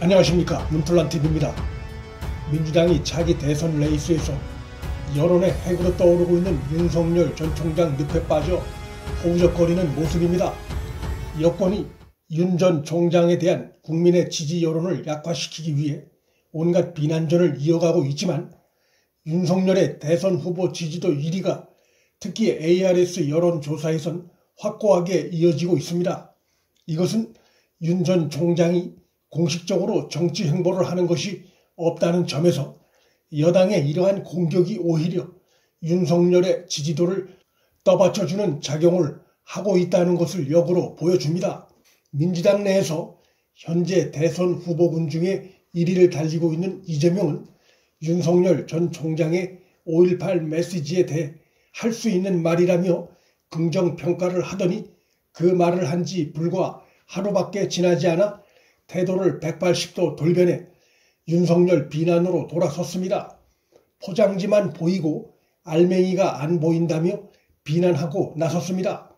안녕하십니까, 문틀란TV입니다. 민주당이 자기 대선 레이스에서 여론의 핵으로 떠오르고 있는 윤석열 전 총장 늪에 빠져 허우적거리는 모습입니다. 여권이 윤 전 총장에 대한 국민의 지지 여론을 약화시키기 위해 온갖 비난전을 이어가고 있지만 윤석열의 대선 후보 지지도 1위가 특히 ARS 여론조사에선 확고하게 이어지고 있습니다. 이것은 윤 전 총장이 공식적으로 정치 행보를 하는 것이 없다는 점에서 여당의 이러한 공격이 오히려 윤석열의 지지도를 떠받쳐주는 작용을 하고 있다는 것을 역으로 보여줍니다. 민주당 내에서 현재 대선 후보군 중에 1위를 달리고 있는 이재명은 윤석열 전 총장의 5.18 메시지에 대해 할 수 있는 말이라며 긍정평가를 하더니 그 말을 한 지 불과 하루밖에 지나지 않아 태도를 180도 돌변해 윤석열 비난으로 돌아섰습니다. 포장지만 보이고 알맹이가 안 보인다며 비난하고 나섰습니다.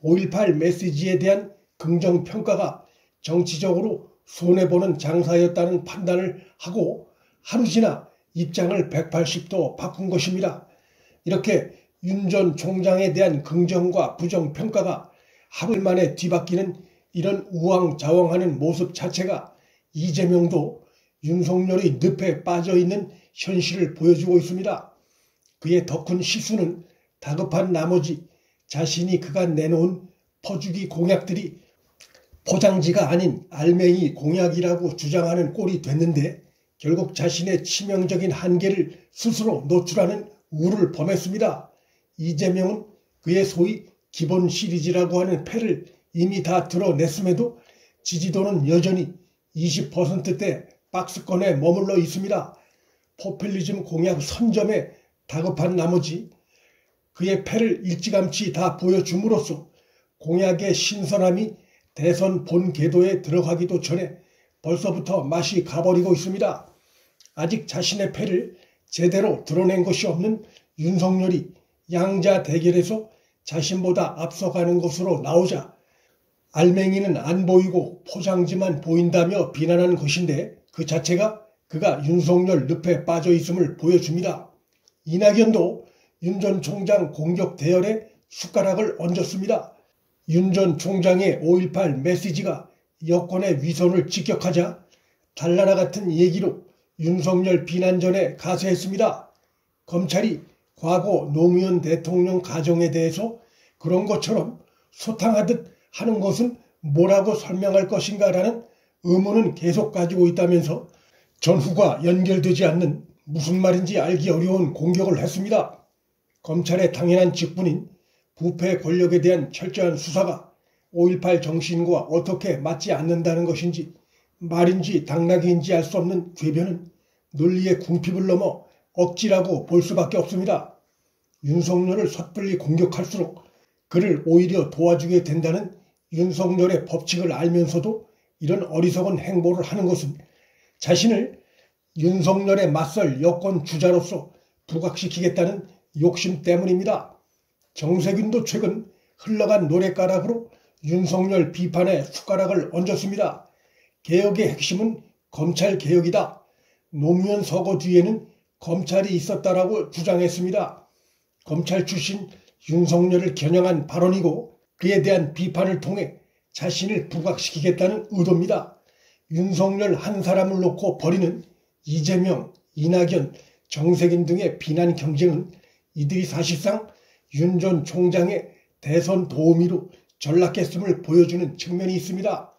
5.18 메시지에 대한 긍정평가가 정치적으로 손해보는 장사였다는 판단을 하고 하루 지나 입장을 180도 바꾼 것입니다. 이렇게 윤 전 총장에 대한 긍정과 부정평가가 하루 만에 뒤바뀌는 이런 우왕좌왕하는 모습 자체가 이재명도 윤석열의 늪에 빠져있는 현실을 보여주고 있습니다. 그의 더 큰 실수는 다급한 나머지 자신이 그간 내놓은 퍼주기 공약들이 포장지가 아닌 알맹이 공약이라고 주장하는 꼴이 됐는데 결국 자신의 치명적인 한계를 스스로 노출하는 우를 범했습니다. 이재명은 그의 소위 기본 시리즈라고 하는 패를 이미 다 드러냈음에도 지지도는 여전히 20%대 박스권에 머물러 있습니다. 포퓰리즘 공약 선점에 다급한 나머지 그의 패를 일찌감치 다 보여줌으로써 공약의 신선함이 대선 본 궤도에 들어가기도 전에 벌써부터 맛이 가버리고 있습니다. 아직 자신의 패를 제대로 드러낸 것이 없는 윤석열이 양자 대결에서 자신보다 앞서가는 것으로 나오자 알맹이는 안 보이고 포장지만 보인다며 비난하는 것인데 그 자체가 그가 윤석열 늪에 빠져 있음을 보여줍니다. 이낙연도 윤 전 총장 공격 대열에 숟가락을 얹었습니다. 윤 전 총장의 5.18 메시지가 여권의 위선을 직격하자 달나라 같은 얘기로 윤석열 비난전에 가세했습니다. 검찰이 과거 노무현 대통령 가정에 대해서 그런 것처럼 소탕하듯 하는 것은 뭐라고 설명할 것인가라는 의문은 계속 가지고 있다면서 전후가 연결되지 않는 무슨 말인지 알기 어려운 공격을 했습니다. 검찰의 당연한 직분인 부패 권력에 대한 철저한 수사가 5.18 정신과 어떻게 맞지 않는다는 것인지 말인지 당나귀인지 알 수 없는 궤변은 논리의 궁핍을 넘어 억지라고 볼 수밖에 없습니다. 윤석열을 섣불리 공격할수록 그를 오히려 도와주게 된다는 윤석열의 법칙을 알면서도 이런 어리석은 행보를 하는 것은 자신을 윤석열에 맞설 여권 주자로서 부각시키겠다는 욕심 때문입니다. 정세균도 최근 흘러간 노랫가락으로 윤석열 비판에 숟가락을 얹었습니다. 개혁의 핵심은 검찰개혁이다. 노무현 서거 뒤에는 검찰이 있었다라고 주장했습니다. 검찰 출신 윤석열을 겨냥한 발언이고 그에 대한 비판을 통해 자신을 부각시키겠다는 의도입니다. 윤석열 한 사람을 놓고 벌이는 이재명, 이낙연, 정세균 등의 비난 경쟁은 이들이 사실상 윤 전 총장의 대선 도우미로 전락했음을 보여주는 측면이 있습니다.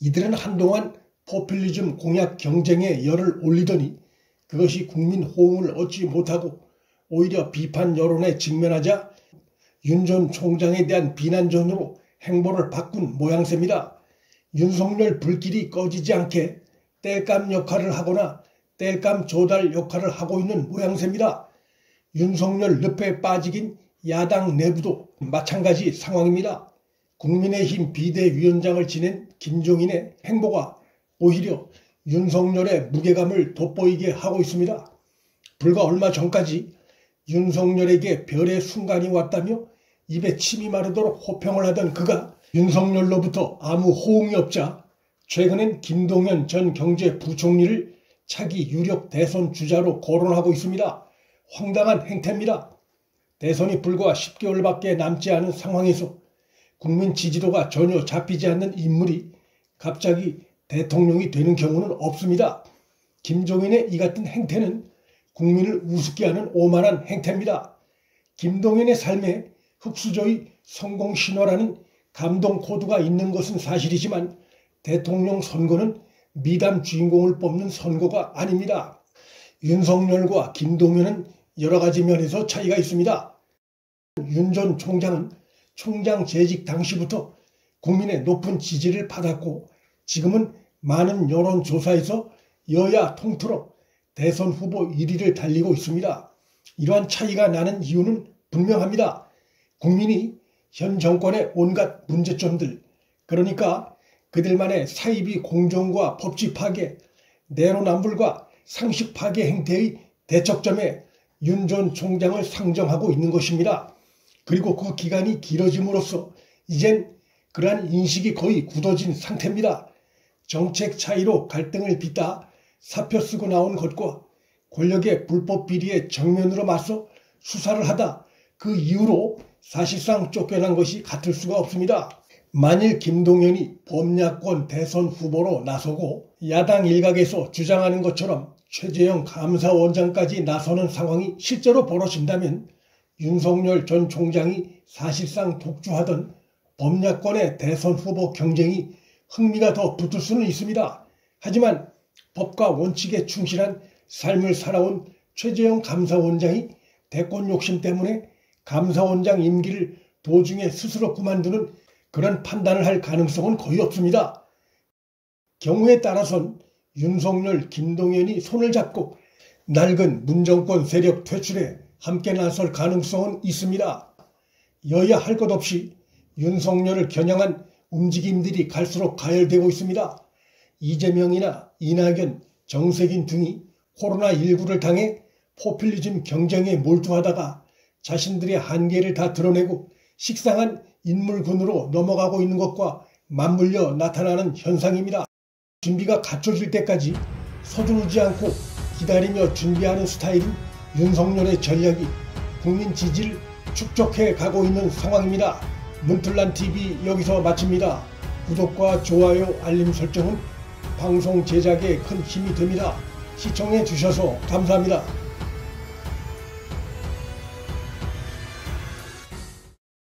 이들은 한동안 포퓰리즘 공약 경쟁에 열을 올리더니 그것이 국민 호응을 얻지 못하고 오히려 비판 여론에 직면하자 윤 전 총장에 대한 비난전으로 행보를 바꾼 모양새입니다. 윤석열 불길이 꺼지지 않게 땔감 역할을 하거나 땔감 조달 역할을 하고 있는 모양새입니다. 윤석열 늪에 빠지긴 야당 내부도 마찬가지 상황입니다. 국민의힘 비대위원장을 지낸 김종인의 행보가 오히려 윤석열의 무게감을 돋보이게 하고 있습니다. 불과 얼마 전까지 윤석열에게 별의 순간이 왔다며 입에 침이 마르도록 호평을 하던 그가 윤석열로부터 아무 호응이 없자 최근엔 김동연 전 경제부총리를 차기 유력 대선 주자로 거론하고 있습니다. 황당한 행태입니다. 대선이 불과 10개월밖에 남지 않은 상황에서 국민 지지도가 전혀 잡히지 않는 인물이 갑자기 대통령이 되는 경우는 없습니다. 김종인의 이 같은 행태는 국민을 우습게 하는 오만한 행태입니다. 김동연의 삶에 흑수저의 성공 신화라는 감동 코드가 있는 것은 사실이지만 대통령 선거는 미담 주인공을 뽑는 선거가 아닙니다. 윤석열과 김동연은 여러 가지 면에서 차이가 있습니다. 윤 전 총장은 총장 재직 당시부터 국민의 높은 지지를 받았고 지금은 많은 여론조사에서 여야 통틀어 대선 후보 1위를 달리고 있습니다. 이러한 차이가 나는 이유는 분명합니다. 국민이 현 정권의 온갖 문제점들, 그러니까 그들만의 사이비 공정과 법치 파괴, 내로남불과 상식 파괴 행태의 대척점에 윤 전 총장을 상정하고 있는 것입니다. 그리고 그 기간이 길어짐으로써 이젠 그러한 인식이 거의 굳어진 상태입니다. 정책 차이로 갈등을 빚다 사표 쓰고 나온 것과 권력의 불법 비리에 정면으로 맞서 수사를 하다 그 이후로 사실상 쫓겨난 것이 같을 수가 없습니다. 만일 김동연이 범야권 대선 후보로 나서고 야당 일각에서 주장하는 것처럼 최재형 감사원장까지 나서는 상황이 실제로 벌어진다면 윤석열 전 총장이 사실상 독주하던 범야권의 대선 후보 경쟁이 흥미가 더 붙을 수는 있습니다. 하지만 법과 원칙에 충실한 삶을 살아온 최재형 감사원장이 대권 욕심 때문에 감사원장 임기를 도중에 스스로 그만두는 그런 판단을 할 가능성은 거의 없습니다. 경우에 따라선 윤석열, 김동연이 손을 잡고 낡은 문정권 세력 퇴출에 함께 나설 가능성은 있습니다. 여야 할 것 없이 윤석열을 겨냥한 움직임들이 갈수록 가열되고 있습니다. 이재명이나 이낙연, 정세균 등이 코로나19를 당해 포퓰리즘 경쟁에 몰두하다가 자신들의 한계를 다 드러내고 식상한 인물군으로 넘어가고 있는 것과 맞물려 나타나는 현상입니다. 준비가 갖춰질 때까지 서두르지 않고 기다리며 준비하는 스타일인 윤석열의 전략이 국민 지지를 축적해 가고 있는 상황입니다. 문틀란TV 여기서 마칩니다. 구독과 좋아요, 알림 설정은 방송 제작에 큰 힘이 됩니다. 시청해 주셔서 감사합니다.